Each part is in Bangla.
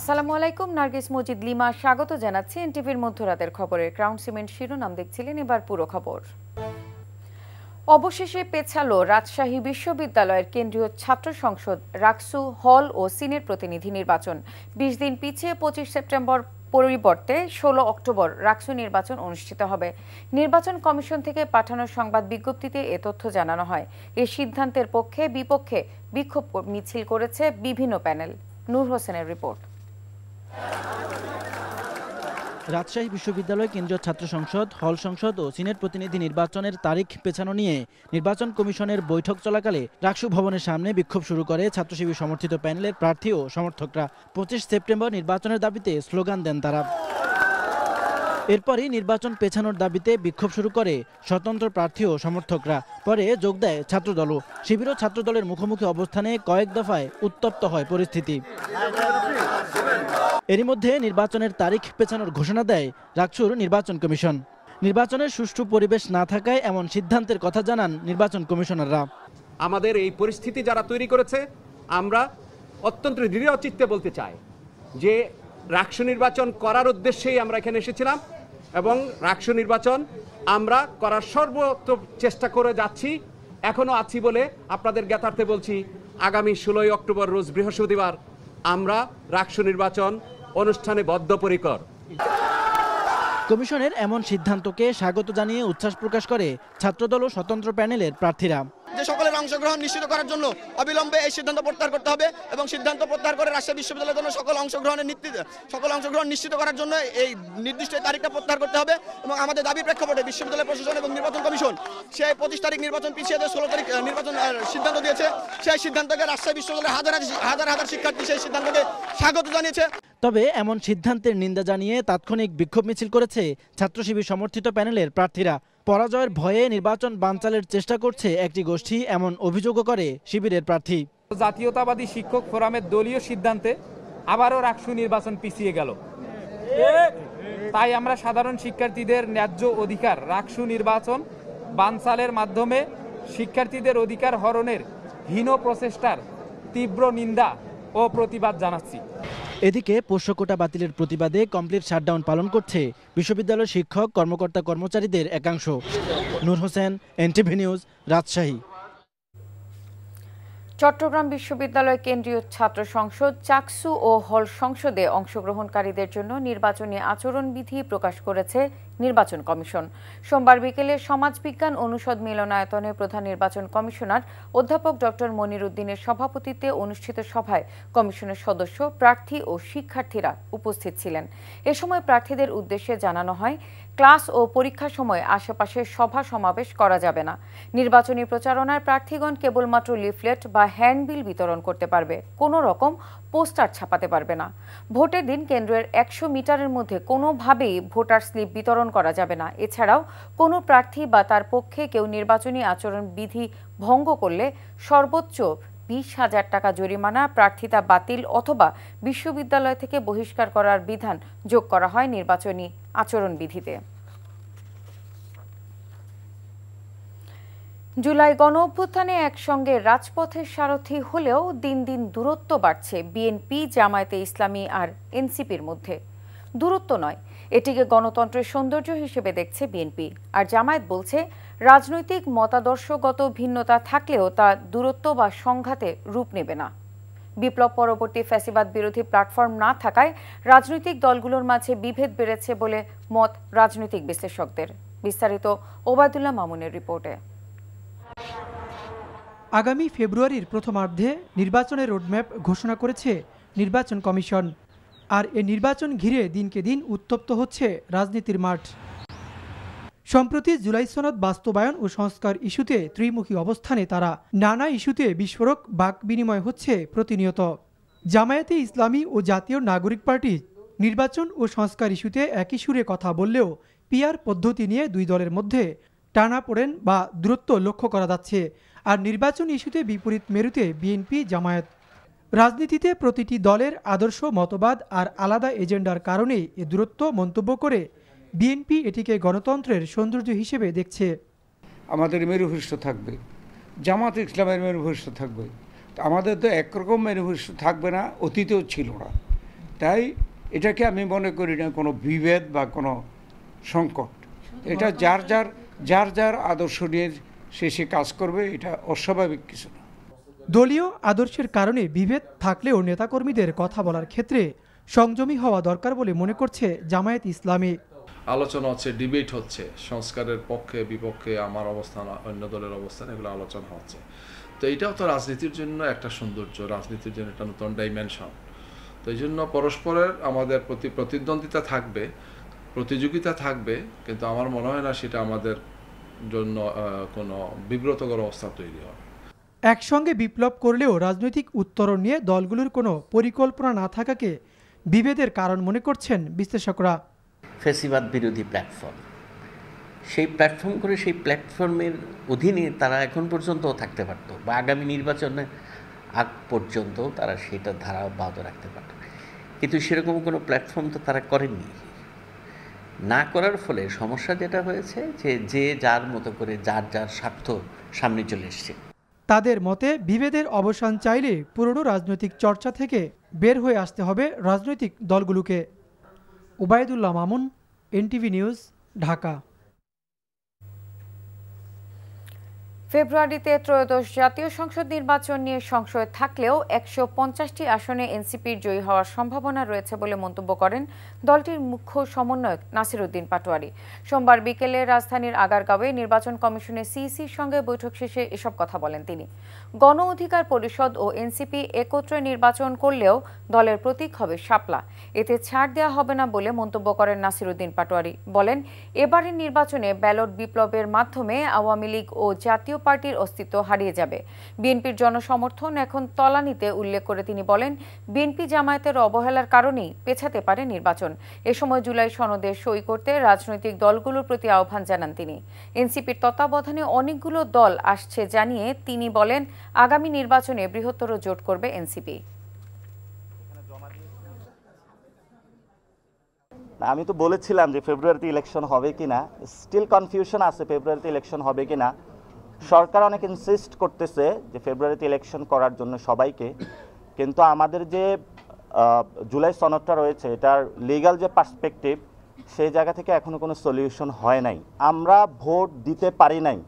আসসালামু আলাইকুম, নার্গিস মজিদ লিমা স্বাগত জানাচ্ছি এনটিভির মধ্যরাতের খবরে। ক্রাউন সিমেন্ট শিরোনাম দেখছিলেন, এবার পুরো খবর। অবশেষে পেছালো রাজশাহী বিশ্ববিদ্যালয়ের কেন্দ্রীয় ছাত্র সংসদ রাকসু হল ও সিনের প্রতিনিধি নির্বাচন। ২০ দিন পিছিয়ে ২৫ সেপ্টেম্বর পরিবর্তে ১৬ অক্টোবর রাকসু নির্বাচন অনুষ্ঠিত হবে। নির্বাচন কমিশন থেকে পাঠানো সংবাদ বিজ্ঞপ্তিতে এ তথ্য জানানো হয়। এই সিদ্ধান্তের পক্ষে বিপক্ষে বিক্ষোভ মিছিল করেছে বিভিন্ন প্যানেল। নূর হোসেনের রিপোর্ট। রাজশাহী বিশ্ববিদ্যালয় কেন্দ্রীয় ছাত্র সংসদ, হল সংসদ ও সিনেট প্রতিনিধি নির্বাচনের তারিখ পেছানো নিয়ে নির্বাচন কমিশনের বৈঠক চলাকালে রাকসু ভবনের সামনে বিক্ষোভ শুরু করে ছাত্রশিবির সমর্থিত প্যানেলের প্রার্থী ও সমর্থকরা। ২৫ সেপ্টেম্বর নির্বাচনের দাবিতে স্লোগান দেন তারা। এরপরই নির্বাচন পেছানোর দাবিতে বিক্ষোভ শুরু করে স্বতন্ত্র প্রার্থী ও সমর্থকরা। পরে যোগ দেয় ছাত্রদলও। শিবির ও ছাত্রদলের মুখোমুখি অবস্থানে কয়েক দফায় উত্তপ্ত হয় পরিস্থিতি। এরই মধ্যে নির্বাচনের তারিখ পেছানোর ঘোষণা দেয় রাকসুর নির্বাচন কমিশন। নির্বাচনের সুষ্ঠু পরিবেশ না থাকায় এমন সিদ্ধান্তের কথা জানান নির্বাচন কমিশনাররা। আমাদের এই পরিস্থিতি যারা তৈরি করেছে, আমরা অত্যন্ত দৃঢ়চিত্তে বলতে চাই যে রাকসু নির্বাচন করার উদ্দেশ্যেই আমরা এখানে এসেছিলাম এবং রাকসু নির্বাচন আমরা করার সর্বোচ্চ চেষ্টা করে যাচ্ছি, এখনো আছি বলে আপনাদের জ্ঞাতার্থে বলছি। আগামী ১৬ অক্টোবর রোজ বৃহস্পতিবার আমরা রাকসু নির্বাচন অনুষ্ঠানে বদ্ধপরিকর। কমিশনের এমন সিদ্ধান্তকে স্বাগত জানিয়ে উচ্ছ্বাস প্রকাশ করে ছাত্রদল ও স্বতন্ত্র প্যানেলের প্রার্থীরা। যে সকলের অংশগ্রহণ নিশ্চিত করার জন্য অবিলম্বে এই সিদ্ধান্ত প্রত্যাহার করতে হবে এবং সিদ্ধান্ত প্রত্যাহার করে রাজশাহী বিশ্ববিদ্যালয়ের জন্য সকল অংশগ্রহণ নিশ্চিত করার জন্য এই নির্দিষ্ট তারিখটা প্রত্যাহার করতে হবে। এবং আমাদের দাবি প্রেক্ষাপটে বিশ্ববিদ্যালয় প্রশাসন এবং নির্বাচন কমিশন সেই ২৫ তারিখ নির্বাচন পিছিয়ে ১৬ তারিখ নির্বাচন সিদ্ধান্ত দিয়েছে। সেই সিদ্ধান্তকে রাজশাহী বিশ্ববিদ্যালয়ের হাজার হাজার শিক্ষার্থী সেই সিদ্ধান্তকে স্বাগত জানিয়েছে। তবে এমন সিদ্ধান্তের নিন্দা জানিয়ে তাৎক্ষণিক বিক্ষোভ মিছিল করেছে ছাত্রশিবির সমর্থিত প্যানেলের প্রার্থীরা। পরাজয়ের ভয়ে নির্বাচন বানচালের চেষ্টা করছে একটি গোষ্ঠী, এমন অভিযোগও করে শিবিরের প্রার্থী। জাতীয়তাবাদী শিক্ষক ফোরামের দলীয় সিদ্ধান্তে আবারও রাকসু নির্বাচন পিছিয়ে গেল। তাই আমরা সাধারণ শিক্ষার্থীদের ন্যায্য অধিকার রাকসু নির্বাচন বানচালের মাধ্যমে শিক্ষার্থীদের অধিকার হরণের হীন প্রচেষ্টার তীব্র নিন্দা ও প্রতিবাদ জানাচ্ছি। এদিকে পোষ্যকোটা বাতিলের প্রতিবাদে কমপ্লিট শাটডাউন পালন করছে বিশ্ববিদ্যালয়ের শিক্ষক, কর্মকর্তা, কর্মচারীদের একাংশ। নূর হোসেন, এনটিভি নিউজ, রাজশাহী। চট্টগ্রাম বিশ্ববিদ্যালয় কেন্দ্রীয় ছাত্র সংসদ চাকসু ও হল সংসদে অংশগ্রহণকারীদের জন্য নির্বাচনী আচরণবিধি প্রকাশ করেছে নির্বাচন কমিশন। সোমবার বিকেলে সমাজবিজ্ঞান অনুষদ মিলনায়তনে প্রধান নির্বাচন কমিশনার অধ্যাপক ডক্টর মনির উদ্দিনের সভাপতিত্বে অনুষ্ঠিত সভায় কমিশনের সদস্য, প্রার্থী ও শিক্ষার্থীরা উপস্থিত ছিলেন। এ সময় প্রার্থীদের উদ্দেশ্যে জানানো হয়, ক্লাস ও পরীক্ষার সময় আশেপাশে সভা সমাবেশ করা যাবে না। নির্বাচনী প্রচারণায় প্রার্থীগণ কেবলমাত্র লিফলেট বা হ্যান্ডবিল বিতরণ করতে পারবে, কোনো রকম পোস্টার ছাপাতে পারবে না। ভোটের দিন কেন্দ্রের ১০০ মিটারের মধ্যে কোনোভাবেই ভোটার স্লিপ বিতরণ করা যাবে না। এছাড়াও কোনো প্রার্থী বা তার পক্ষে কেউ নির্বাচনী আচরণ বিধি ভঙ্গ করলে সর্বোচ্চ ২০,০০০ টাকা জরিমানা, প্রার্থিতা বাতিল অথবা বিশ্ববিদ্যালয় থেকে বহিষ্কার করার বিধান যোগ করা হয় নির্বাচনী আচরণবিধিতে। জুলাই গণ অভ্যুত্থানে একসঙ্গে রাজপথের সারথি হলেও দিন দিন দূরত্ব বাড়ছে বিএনপি, জামায়াতে ইসলামী আর এনসিপির মধ্যে। দূরত্ব নয়, এটিকে গণতন্ত্রের সৌন্দর্য হিসেবে দেখছে বিএনপি। আর জামায়াত বলছে, রাজনৈতিক মতাদর্শগত ভিন্নতা থাকলেও তা দূরত্ব বা সংঘাতে রূপ নেবে না। বিপ্লব পরবর্তী ফ্যাসিবাদ বিরোধী প্ল্যাটফর্ম না থাকায় রাজনৈতিক দলগুলোর মাঝে বিভেদ বেড়েছে বলে মত রাজনৈতিক বিশ্লেষকদের। বিস্তারিত ওবায়দুল্লাহ মামুনের রিপোর্টে। আগামী ফেব্রুয়ারির প্রথমার্ধে নির্বাচনের রোডম্যাপ ঘোষণা করেছে নির্বাচন কমিশন। আর এ নির্বাচন ঘিরে দিনকে দিন উত্তপ্ত হচ্ছে রাজনীতির মাঠ। সম্প্রতি জুলাই সনদ বাস্তবায়ন ও সংস্কার ইস্যুতে ত্রিমুখী অবস্থানে তারা। নানা ইস্যুতে বিস্ফোরক বাক বিনিময় হচ্ছে প্রতিনিয়ত। জামায়াতে ইসলামী ও জাতীয় নাগরিক পার্টি নির্বাচন ও সংস্কার ইস্যুতে একই সুরে কথা বললেও পিআর পদ্ধতি নিয়ে দুই দলের মধ্যে টানাপোড়েন বা দূরত্ব লক্ষ্য করা যাচ্ছে। আর নির্বাচন ইস্যুতে বিপরীত মেরুতে বিএনপি, জামায়াত। রাজনীতিতে প্রতিটি দলের আদর্শ, মতবাদ আর আলাদা এজেন্ডার কারণেই এ দূরত্ব মন্তব্য করে বিএনপি এটিকে গণতন্ত্রের সৌন্দর্য হিসেবে দেখছে। আমাদের মেরুভূষ্ঠ থাকবে, জামাত ইসলামের মেরুভূষ্ঠ থাকবে, আমাদের তো একরকম মেরুভূষ্ঠ থাকবে না, অতীতেও ছিল না। তাই এটাকে আমি মনে করি না কোনো বিভেদ বা কোনো সংকট। এটা যার যার আদর্শ নিয়ে সে কাজ করবে, এটা অস্বাভাবিক কিছু না। দলীয় আদর্শের কারণে বিভেদ থাকলেও নেতাকর্মীদের কথা বলার ক্ষেত্রে সংযমী হওয়া দরকার বলে মনে করছে জামায়াত ইসলামী। আলোচনা হচ্ছে, ডিবেট হচ্ছে, সংস্কারের পক্ষে বিপক্ষে আমার অবস্থান, অন্য দলের অবস্থান, এগুলো আলোচনা হচ্ছে। তো এটাও তো রাজনীতির জন্য একটা সৌন্দর্য, রাজনীতির জন্য একটা নতুন ডাইমেনশন। তো এই জন্য পরস্পরের আমাদের প্রতি প্রতিদ্বন্দ্বিতা থাকবে, প্রতিযোগিতা থাকবে, কিন্তু আমার মনে হয় না সেটা আমাদের জন্য কোনো বিব্রতকর অবস্থা তৈরি হবে। একসঙ্গে বিপ্লব করলেও রাজনৈতিক উত্তরণ নিয়ে দলগুলোর কোনো পরিকল্পনা না থাকাকে বিভেদের কারণ মনে করছেন বিশ্লেষকরা। ফ্যাসিবাদ বিরোধী প্ল্যাটফর্ম, সেই প্ল্যাটফর্ম করে সেই প্ল্যাটফর্মের অধীনে তারা এখন পর্যন্ত থাকতে পারত, বা আগামী নির্বাচনে আগ পর্যন্ত তারা সেটা ধারা অব্যাহত রাখতে পারত, কিন্তু সেরকম কোনো প্ল্যাটফর্ম তো তারা করেননি। না করার ফলে সমস্যা যেটা হয়েছে যে যার মতো করে যার স্বার্থ সামনে চলে এসছে। তাদের মতে বিভেদের অবসান চাইলে পুরনো রাজনৈতিক চর্চা থেকে বের হয়ে আসতে হবে রাজনৈতিক দলগুলোকে। Ubaidullah Mamun, NTV news, Dhaka. ফেব্রুয়ারিতে ত্রয়োদশ জাতীয় সংসদ নির্বাচন নিয়ে সংশয় থাকলেও ১৫০টি আসনে এনসিপির জয়ী হওয়ার সম্ভাবনা রয়েছে বলে মন্তব্য করেন দলটির মুখ্য সমন্বয়ক নাসির উদ্দিন পাটোয়ারি। সোমবার বিকেলে রাজধানীর আগারগাঁওয়ে নির্বাচন কমিশনের সিইসির সঙ্গে বৈঠক শেষে এসব কথা বলেন তিনি। গণ অধিকার পরিষদ ও এনসিপি একত্রে নির্বাচন করলেও দলের প্রতীক হবে শাপলা, এতে ছাড় দেওয়া হবে না বলে মন্তব্য করেন নাসির উদ্দিন পাটোয়ারি। বলেন, এবারের নির্বাচনে ব্যালট বিপ্লবের মাধ্যমে আওয়ামী লীগ ও জাতীয় পার্টির অস্তিত্ব হারিয়ে যাবে। বিএনপির জনসমর্থন এখন তলানিতে উল্লেখ করে তিনি বলেন, বিএনপি জামায়াতের অবহেলার কারণেই পেছাতে পারে নির্বাচন। এ সময় জুলাই সনদে সই করতে রাজনৈতিক দলগুলোর প্রতি আহ্বান জানান তিনি। এনসিপির তত্ত্বাবধানে অনেকগুলো দল আসছে জানিয়ে তিনি বলেন, আগামী নির্বাচনে বৃহত্তর জোট করবে এনসিপি। আমি তো বলেছিলাম যে ফেব্রুয়ারিতে ইলেকশন হবে কিনা, স্টিল কনফিউশন আছে ফেব্রুয়ারিতে ইলেকশন হবে কিনা। সরকার অনেক ইনসিস্ট করতেছে যে ফেব্রুয়ারিতে ইলেকশন করার জন্য সবাইকে, কিন্তু আমাদের যে জুলাই সনদটা রয়েছে এটার লিগ্যাল যে পার্সপেক্টিভ, সেই জায়গা থেকে এখনো কোনো সলিউশন হয় নাই। আমরা ভোট দিতে পারি নাই।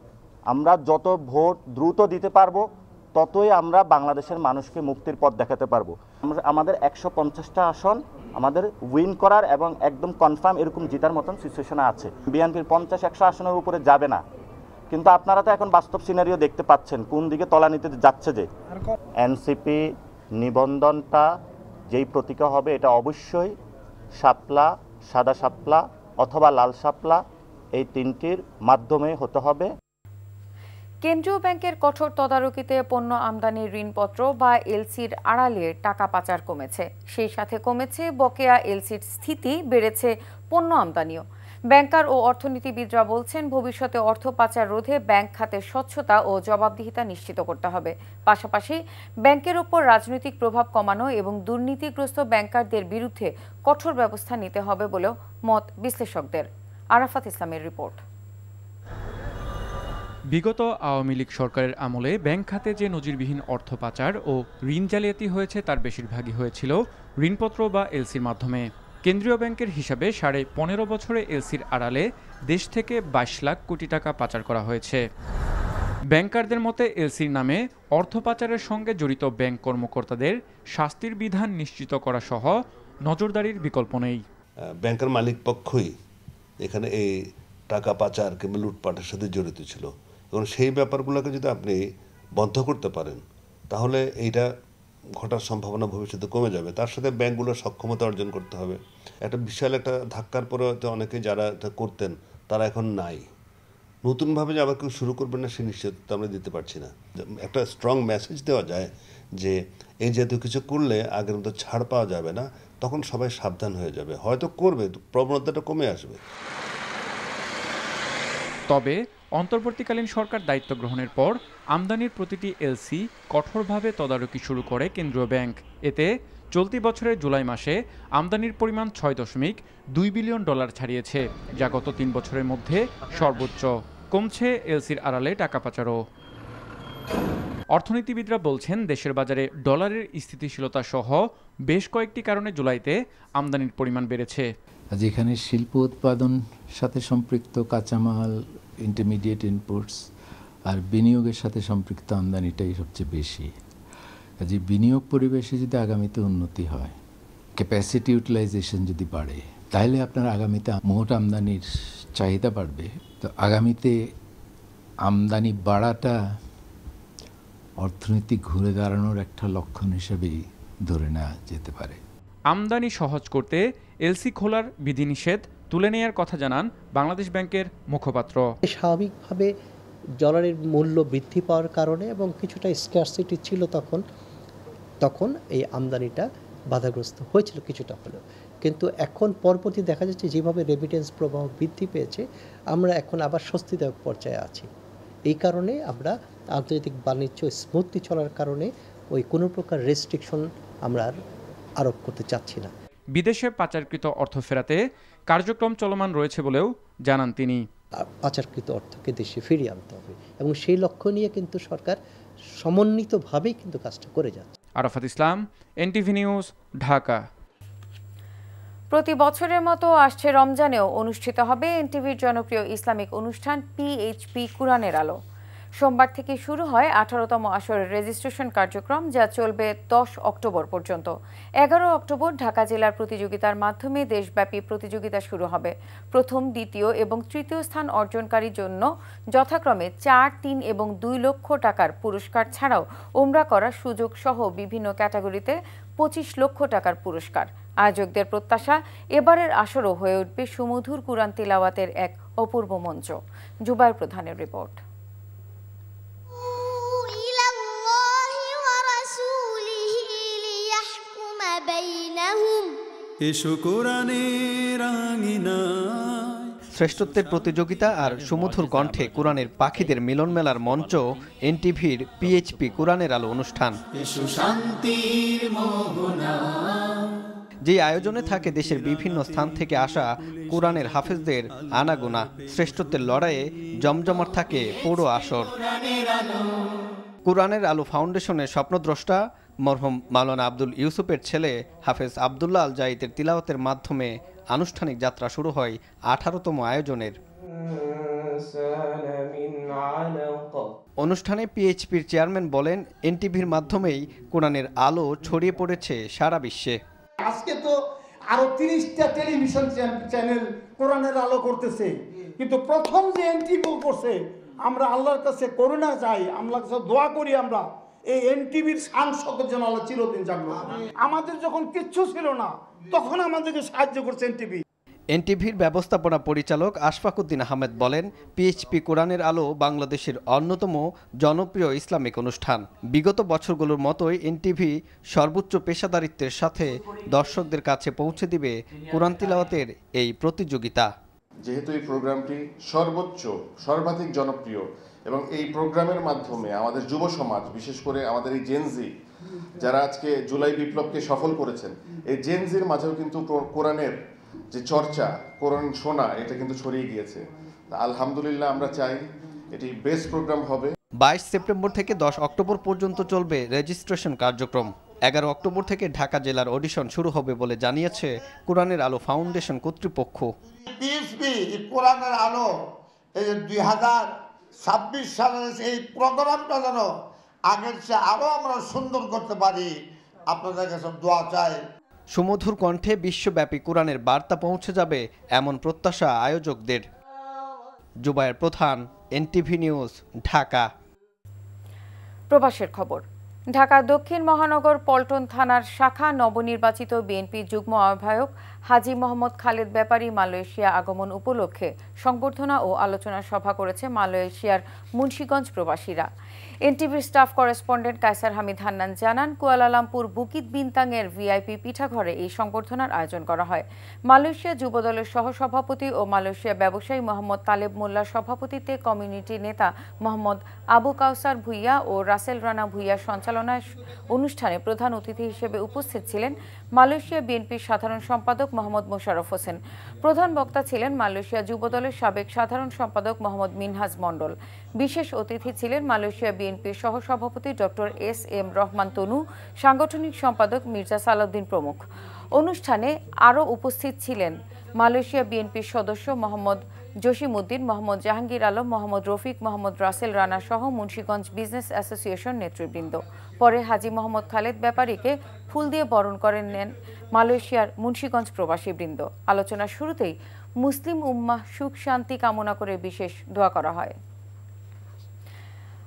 আমরা যত ভোট দ্রুত দিতে পারবো ততই আমরা বাংলাদেশের মানুষকে মুক্তির পথ দেখাতে পারবো। আমাদের ১৫০টা আসন আমাদের উইন করার এবং একদম কনফার্ম এরকম জিতার মতন সিচুয়েশনে আছে। বিএনপির ৫০-১০০ আসনের উপরে যাবে না, কিন্তু আপনারা তো এখন বাস্তব সিনারিও দেখতে পাচ্ছেন কোন দিকে তলানিতে যাচ্ছে। যে এনসিপি নিবন্ধনটা যেই প্রতীক হবে এটা অবশ্যই শাপলা, সাদা শাপলা অথবা লাল শাপলা, এই তিনটির মাধ্যমে হতে হবে। কেন্দ্রীয় ব্যাংকের কঠোর তদারকিতে পণ্য আমদানির ঋণপত্র বা এলসির আড়ালে টাকা পাচার কমেছে। সেই সাথে কমেছে বকেয়া এলসির স্থিতি, বেড়েছে পণ্য আমদানিও। ব্যাংকার ও অর্থনীতিবিদরা বলছেন, ভবিষ্যতে অর্থ পাচার রোধে ব্যাংক খাতের স্বচ্ছতা ও জবাবদিহিতা নিশ্চিত করতে হবে। পাশাপাশি ব্যাংকের ওপর রাজনৈতিক প্রভাব কমানো এবং দুর্নীতিগ্রস্ত ব্যাংকারদের বিরুদ্ধে কঠোর ব্যবস্থা নিতে হবে বলেও মত বিশ্লেষকদের। আরাফাত ইসলামের রিপোর্ট। বিগত আওয়ামী লীগ সরকারের আমলে ব্যাংক খাতে যে নজিরবিহীন অর্থ পাচার ও ঋণ জালিয়াতি হয়েছে তার বেশিরভাগই হয়েছিল ঋণপত্র বা এলসির মাধ্যমে। কেন্দ্রীয় ব্যাংকের হিসাবে 15.5 বছরে এলসির আড়ালে দেশ থেকে 22 লাখ কোটি টাকা পাচার করা হয়েছে। ব্যাংকারদের মতে এলসির নামে অর্থ পাচারের সঙ্গে জড়িত ব্যাংক কর্মকর্তাদের শাস্তির বিধান নিশ্চিত করা সহ নজরদারির বিকল্প নেই। ব্যাংকের মালিক পক্ষই এখানে এই টাকা পাচার কিংবা লুটপাটের সাথে জড়িত ছিল, এবং সেই ব্যাপারগুলোকে যদি আপনি বন্ধ করতে পারেন তাহলে এইটা ঘটার সম্ভাবনা ভবিষ্যতে কমে যাবে। তার সাথে ব্যাংকগুলোর সক্ষমতা অর্জন করতে হবে। একটা বিশাল একটা ধাক্কার পরে অনেকে যারা এটা করতেন তারা এখন নাই। নতুনভাবে যে আবার কেউ শুরু করবেন না সে নিশ্চয়তা আমরা দিতে পারছি না। একটা স্ট্রং মেসেজ দেওয়া যায় যে এই জাতীয় কিছু করলে আগের মতো ছাড় পাওয়া যাবে না, তখন সবাই সাবধান হয়ে যাবে, হয়তো করবে, প্রবণতাটা কমে আসবে। তবে অন্তর্বর্তীকালীন সরকার দায়িত্ব গ্রহণের পর আমদানির প্রতিটি এলসি কঠোরভাবে তদারকি শুরু করে কেন্দ্রীয় ব্যাংক। এতে চলতি বছরের জুলাই মাসে আমদানির পরিমাণ $6.2 বিলিয়ন ছাড়িয়েছে, যা গত 3 বছরের মধ্যে সর্বোচ্চ। কমছে এলসির আড়ালে টাকা পাচারও। অর্থনীতিবিদরা বলছেন দেশের বাজারে ডলারের স্থিতিশীলতা সহ বেশ কয়েকটি কারণে জুলাইতে আমদানির পরিমাণ বেড়েছে। যেখানে শিল্প উৎপাদন সাথে সম্পৃক্ত কাঁচামাল, ইন্টারমিডিয়েট ইনপুটস আর বিনিয়োগের সাথে সম্পৃক্ত আমদানিটাই সবচেয়ে বেশি। যে বিনিয়োগ পরিবেশে যদি আগামীতে উন্নতি হয়, ক্যাপাসিটি ইউটিলাইজেশন যদি বাড়ে, তাহলে আপনার আগামীতে মোট আমদানির চাহিদা বাড়বে। তো আগামীতে আমদানি বাড়াটা অর্থনীতি ঘুরে দাঁড়ানোর একটা লক্ষণ হিসেবেই ধরে নেওয়া যেতে পারে। আমদানি সহজ করতে এলসি খোলার বিধিনিষেধ তুলে নেওয়ার কথা জানান বাংলাদেশ ব্যাংকের মুখপাত্র। স্বাভাবিকভাবে ডলারের মূল্য বৃদ্ধি পাওয়ার কারণে এবং কিছুটা স্কারসিটি ছিল তখন এই আমদানিটা বাধাগ্রস্ত হয়েছিল কিছুটা হলেও, কিন্তু এখন পরবর্তী দেখা যাচ্ছে যেভাবে রেমিটেন্স প্রবাহ বৃদ্ধি পেয়েছে আমরা এখন আবার স্বস্তিদায়ক পর্যায়ে আছি। এই কারণে আমরা আন্তর্জাতিক বাণিজ্য স্মুথলি চলার কারণে ওই কোনো প্রকার রেস্ট্রিকশন আমরা আরোপ করতে চাচ্ছি না। বিদেশে পাচারকৃত অর্থ ফেরাতে কার্যক্রম চলমান রয়েছে বলেও জানান তিনি। পাচারকৃত অর্থকে দেশে ফিরিয়ে আনতে হবে এবং সেই লক্ষ্য নিয়ে কিন্তু সরকার সমন্বিতভাবেই কিন্তু কাজটা করে যাচ্ছে। আরাফাত ইসলাম, এনটিভি নিউজ, ঢাকা। প্রতি বছরের মতো আসছে রমজানেও অনুষ্ঠিত হবে এনটিভির জনপ্রিয় ইসলামিক অনুষ্ঠান পিএইচপি কুরআনের আলো। সোমবার থেকে শুরু হয় 18তম আসরের রেজিস্ট্রেশন কার্যক্রম, যা চলবে 10 অক্টোবর পর্যন্ত। 11 অক্টোবর ঢাকা জেলার প্রতিযোগিতার মাধ্যমে দেশব্যাপী প্রতিযোগিতা শুরু হবে। প্রথম, দ্বিতীয় এবং তৃতীয় স্থান অর্জনকারীর জন্য যথাক্রমে 4, 3 এবং 2 লক্ষ টাকার পুরস্কার ছাড়াও উমরা করার সুযোগ সহ বিভিন্ন ক্যাটাগরিতে 25 লক্ষ টাকার পুরস্কার। আয়োজকদের প্রত্যাশা, এবারের আসরও হয়ে উঠবে সুমধুর কুরআন তিলাওয়াতের এক অপূর্ব মঞ্চ। জুবায়ের প্রধানের রিপোর্ট। শ্রেষ্ঠত্বের প্রতিযোগিতা আর সুমধুর কণ্ঠে কুরআনের পাখিদের মিলন মেলার মঞ্চ এনটিভির পিএইচপি কুরআনের আলো অনুষ্ঠান। যে আয়োজনে থাকে দেশের বিভিন্ন স্থান থেকে আসা কুরআনের হাফেজদের আনাগোনা। শ্রেষ্ঠত্বের লড়াইয়ে জমজমাট থাকে পুরো আসর। কুরআনের আলো ফাউন্ডেশনের স্বপ্নদ্রষ্টা মরহুম মাওলানা আব্দুল ইউসুফের ছেলে হাফেজ আব্দুল্লাহ আল জাইদের তিলাওয়াতের মাধ্যমে আনুষ্ঠানিক যাত্রা শুরু হয় 18তম আয়োজনের। অনুষ্ঠানে পিএইচপির চেয়ারম্যান বলেন, এনটিভির মাধ্যমেই কোরআনের আলো ছড়িয়ে পড়েছে সারা বিশ্বে। আজকে তো আরো 30টা টেলিভিশন চ্যানেল কোরআনের আলো করতেছে, কিন্তু প্রথম যে এনটিভি করছে, আমরা আল্লাহর কাছে করুণা চাই, আল্লাহর কাছে দোয়া করি আমরা এই এনটিভির শান শকত যেন আল্লাহ চিরদিন জাগ্রত। আমাদের যখন কিচ্ছু ছিল না তখন আমাদেরকে সাহায্য করছে এনটিভি। এনটিভির ব্যবস্থাপনা পরিচালক আশফাকুদ্দিন আহমেদ বলেন, পিএইচপি কোরআনের আলো বাংলাদেশের অন্যতম জনপ্রিয় ইসলামিক অনুষ্ঠান। বিগত বছরগুলোর মতোই এনটিভি সর্বোচ্চ পেশাদারিত্বের সাথে দর্শকদের কাছে পৌঁছে দিবে কোরআন তিলাওয়াতের এই প্রতিযোগিতা। যেহেতু এই প্রোগ্রামটি সর্বাধিক জনপ্রিয় এবং এই প্রোগ্রামের মাধ্যমে আমাদের যুব সমাজ, বিশেষ করে আমাদের এই জেনজি যারা আজকে জুলাই বিপ্লবকে সফল করেছেন, এই জেনজির মাঝেও কিন্তু কোরআনের যে চর্চা, কোরআন শোনা, এটা কিন্তু ছড়িয়ে গিয়েছে। আলহামদুলিল্লাহ, আমরা চাই এটি বেস্ট প্রোগ্রাম হবে। 22 সেপ্টেম্বর থেকে 10 অক্টোবর পর্যন্ত চলবে রেজিস্ট্রেশন কার্যক্রম। 11 অক্টোবর থেকে ঢাকা জেলার অডিশন শুরু হবে বলে জানিয়েছে কোরআনের আলো ফাউন্ডেশন কর্তৃপক্ষ। পিএইচপি কোরআনের আলো এই 2026 সালের এই প্রোগ্রামটা যেন আগের চেয়ে আরো আমরা সুন্দর করতে পারি, আপনাদের কাছে দোয়া চাই। সুমধুর কণ্ঠে বিশ্বব্যাপী কোরআনের বার্তা পৌঁছে যাবে এমন প্রত্যাশা আয়োজকদের। জুবায়ের প্রধান, এনটিভি নিউজ, ঢাকা। প্রবাসের খবর। ঢাকা দক্ষিণ মহানগর পল্টন থানার শাখা নবনির্বাচিত বিএনপি যুগ্ম আহ্বায়ক হাজী মোহাম্মদ খালেদ ব্যাপারী মালয়েশিয়া আগমন উপলক্ষে সংবর্ধনা ও আলোচনা সভা করেছে মালয়েশিয়ার মুন্সিগঞ্জ প্রবাসীরা। এনটিভির স্টাফ করেসপন্ডেন্ট কায়সার হামিদ হান্নান জানান, কুয়ালালামপুর বুকিত বিনতাংয়ের ভিআইপি পিঠাঘরে এই সংবর্ধনার আয়োজন করা হয়। মালয়েশিয়া যুবদলের সহসভাপতি ও মালয়েশিয়া ব্যবসায়ী মোহাম্মদ তালেব মোল্লার সভাপতিত্বে কমিউনিটি নেতা মোহাম্মদ আবু কাউসার ভুইয়া ও রাসেল রানা ভুইয়ার সঞ্চালনায় অনুষ্ঠানে প্রধান অতিথি হিসেবে উপস্থিত ছিলেন মালয়েশিয়া বিএনপির সাধারণ সম্পাদক মোহাম্মদ মোশাররফ হোসেন। প্রধান বক্তা ছিলেন মালয়েশিয়া যুবদলের সাবেক সাধারণ সম্পাদক মোহাম্মদ মিনহাজ মণ্ডল। বিশেষ অতিথি ছিলেন মালয়েশিয়া বিএনপির সহসভাপতি ডক্টর এস.এম. রহমান তনু, সাংগঠনিক সম্পাদক মির্জা সালাউদ্দিন প্রমুখ। অনুষ্ঠানে আরও উপস্থিত ছিলেন মালয়েশিয়া বিএনপির সদস্য মোহাম্মদ জসিমউদ্দিন, মোহাম্মদ জাহাঙ্গীর আলম, মোহাম্মদ রফিক, মোহাম্মদ রাসেল রানা সহ মুন্সিগঞ্জ বিজনেস অ্যাসোসিয়েশন নেতৃবৃন্দ। পরে হাজী মোহাম্মদ খালেদ ব্যাপারীকে ফুল দিয়ে বরণ করে নেন মালয়েশিয়ার মুন্সিগঞ্জ প্রবাসীবৃন্দ। আলোচনার শুরুতেই মুসলিম উম্মাহ সুখ শান্তি কামনা করে বিশেষ দোয়া করা হয়।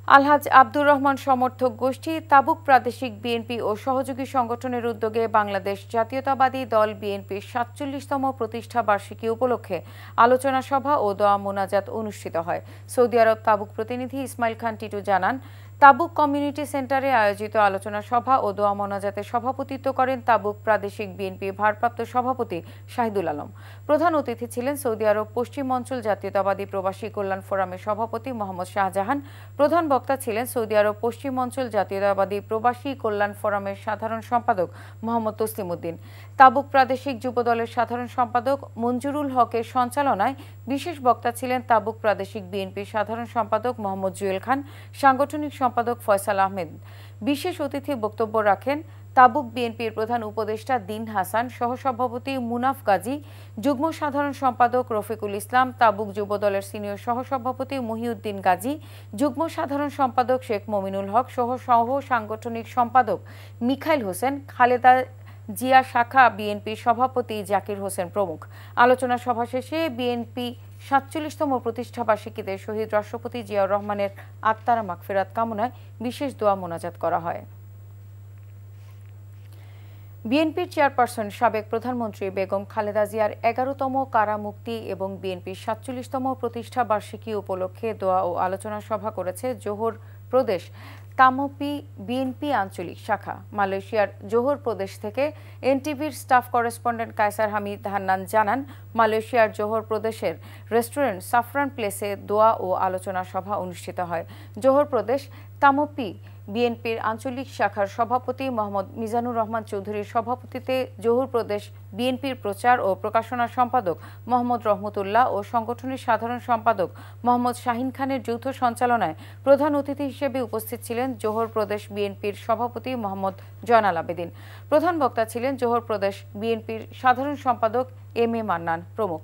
আলহাজ আব্দুর রহমান সমর্থক গোষ্ঠী, তাবুক প্রাদেশিক বিএনপি ও সহযোগী সংগঠনের উদ্যোগে বাংলাদেশ জাতীয়তাবাদী দল বিএনপির ৪৭তম প্রতিষ্ঠা বার্ষিকী উপলক্ষে আলোচনা সভা ও দোয়া মোনাজাত অনুষ্ঠিত হয়। সৌদি আরব তাবুক প্রতিনিধি ইসমাইল খান টিটু জানান, তাবুক কমিউনিটি সেন্টারে আয়োজিত আলোচনা সভা ও দোয়া মোনাজাতে সভাপতিত্ব করেন তাবুক প্রাদেশিক বিএনপি ভারপ্রাপ্ত সভাপতি শাহিদুল আলম। প্রধান অতিথি ছিলেন সৌদি আরব পশ্চিম অঞ্চল জাতীয়তাবাদী প্রবাসী কল্যাণ ফোরামের সভাপতি মোহাম্মদ শাহজাহান। প্রধান বক্তা ছিলেন সৌদি আরব পশ্চিম অঞ্চল জাতীয়তাবাদী প্রবাসী কল্যাণ ফোরামের সাধারণ সম্পাদক মোহাম্মদ তসলিম উদ্দিন। তাবুক প্রাদেশিক যুবদলের সাধারণ সম্পাদক মঞ্জুরুল হকের সঞ্চালনায় বিশেষ বক্তা ছিলেন তাবুক প্রাদেশিক বিএনপির সাধারণ সম্পাদক মোহাম্মদ জুয়েল খান, সাংগঠনিক সম্পাদক ফয়সাল আহমেদ। বিশেষ অতিথি বক্তব্য রাখেন তাবুক বিএনপির প্রধান উপদেষ্টা দিন হাসান, সহসভাপতি মুনাফ গাজী, যুগ্ম সাধারণ সম্পাদক রফিকুল ইসলাম, তাবুক যুবদলের সিনিয়র সহসভাপতি মহিউদ্দিন গাজী, যুগ্ম সাধারণ সম্পাদক শেখ মমিনুল হক সহ সাংগঠনিক সম্পাদক মিখাইল হোসেন, খালেদা জিয়া শাখা বিএনপির সভাপতি জাকির হোসেন প্রমুখ। আলোচনা সভা শেষে বিএনপি ৪৭তম প্রতিষ্ঠা বার্ষিকীতে শহীদ রাষ্ট্রপতি জিয়াউর রহমানের আত্মার মাগফিরাত কামনায় বিশেষ দোয়া মোনাজাত করা হয়। বিএনপির চেয়ারপারসন সাবেক প্রধানমন্ত্রী বেগম খালেদা জিয়ার ১১তম কারামুক্তি এবং বিএনপির ৪৭তম প্রতিষ্ঠা বার্ষিকী উপলক্ষে দোয়া ও আলোচনা সভা করেছে জোহর প্রদেশ তামপি বিএনপি আঞ্চলিক শাখা। মালয়েশিয়ার জোহর প্রদেশ থেকে এনটিভির স্টাফ করেসপন্ডেন্ট কায়সার হামিদ হান্নান জানান, মালয়েশিয়ার জোহর প্রদেশের রেস্টুরেন্ট সাফরান প্লেসে দোয়া ও আলোচনা সভা অনুষ্ঠিত হয়। জোহর প্রদেশ তামপি বিএনপির আঞ্চলিক শাখার সভাপতি মোহাম্মদ মিজানুর রহমান চৌধুরীর সভাপতিত্বে জোহর প্রদেশ বিএনপির প্রচার ও প্রকাশনা সম্পাদক মোহাম্মদ রহমতুল্লাহ ও সংগঠনের সাধারণ সম্পাদক মোহাম্মদ শাহিন খানের যৌথ সঞ্চালনায় প্রধান অতিথি হিসেবে উপস্থিত ছিলেন জোহর প্রদেশ বিএনপির সভাপতি মোহাম্মদ জয়নাল আবেদিন। প্রধান বক্তা ছিলেন জোহর প্রদেশ বিএনপির সাধারণ সম্পাদক এম এ মান্নান প্রমুখ।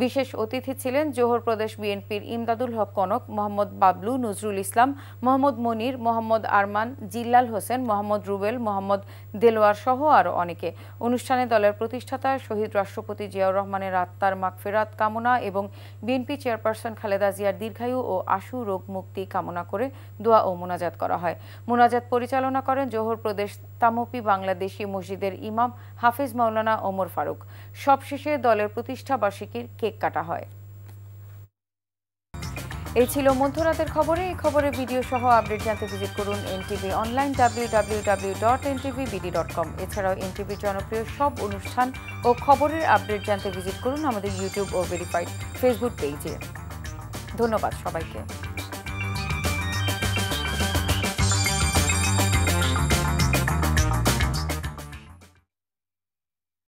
বিশেষ অতিথি ছিলেন জোহর প্রদেশ বিএনপির ইমদাদুল হক কনক, মোহাম্মদ বাবলু, নজরুল ইসলাম, মোহাম্মদ মনির, মোহাম্মদ আরমান, জিল্লাল হোসেন, মোহাম্মদ রুবেল, মোহাম্মদ দেলোয়ার সহ আরও অনেকে। অনুষ্ঠানে দলের প্রতিষ্ঠাতা শহীদ রাষ্ট্রপতি জিয়াউর রহমানের আত্মার মাগফিরাত কামনা এবং বিএনপি চেয়ারপারসন খালেদা জিয়ার দীর্ঘায়ু ও আশু রোগ মুক্তি কামনা করে দোয়া ও মোনাজাত করা হয়। মোনাজাত পরিচালনা করেন জোহর প্রদেশ তামপি বাংলাদেশি মসজিদের ইমাম হাফিজ মাওলানা ওমর ফারুক। সবশেষে দলের প্রতিষ্ঠা বার্ষিকীর কেক কাটা হয়। এই ছিল মধ্যরাতের খবরে। এই খবরের ভিডিও সহ আপডেট জানতে ভিজিট করুন এনটিভি অনলাইন www.ntvbd.com। এছাড়াও এনটিভির জনপ্রিয় সব অনুষ্ঠান ও খবরের আপডেট জানতে ভিজিট করুন আমাদের ইউটিউব ও ভেরিফাইড ফেসবুক পেজে। ধন্যবাদ সবাইকে।